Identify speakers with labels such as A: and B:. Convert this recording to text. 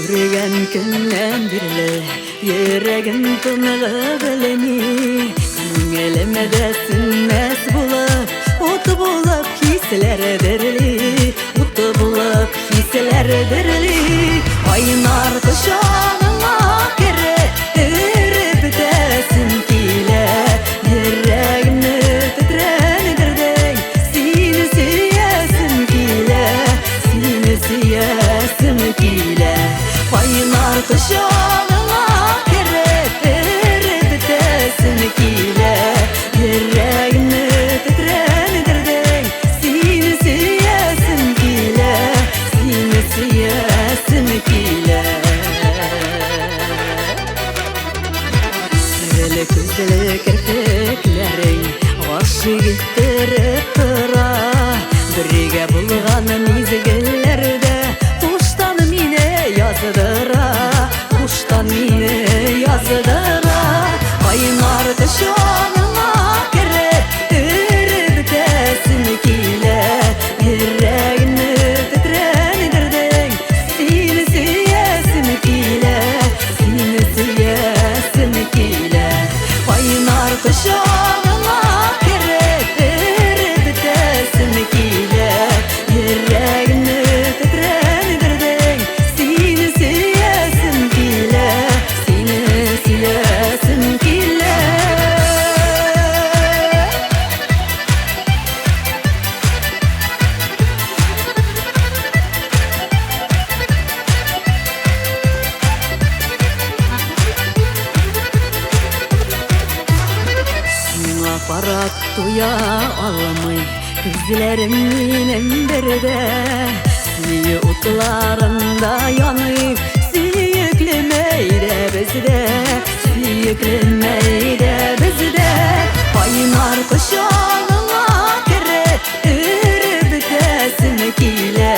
A: Yürüyen günden birle yüreğin tınığı bileni Elime de sünnes bulup Utu bulup hisler derli Utu bulup hisler derli Aynar kuşağına kere Erip desin kile Yüreğimni titrendirdi Seni siyesim kile Seni siyesim kile Aynar kuşağına kere Erip desin kile Yüreğimni titrendirdi Seni siyesim kile Seni siyesim kile Sırlı kızlı kirpiklerin Aşı gittirip tıra Birge bulğan mizgillerde Kuştan mine yazdıra Kuştan mine yazdıra Aynar kışağına kirip Erip desin kile Yüreğini titrendirdin Seni siyesim kile Seni siyesim kile Aynar kışağına kirip Erip desin kile Yüreğini titrendirdin Seni siyesim kile Seni siyesim kile Aparat duya almay Gözlerimin emberde Siyi utlarında yanıp Siyiklemeyde bizde Siyiklemeyde bizde Aynar kuşağına kirip Erip desin kile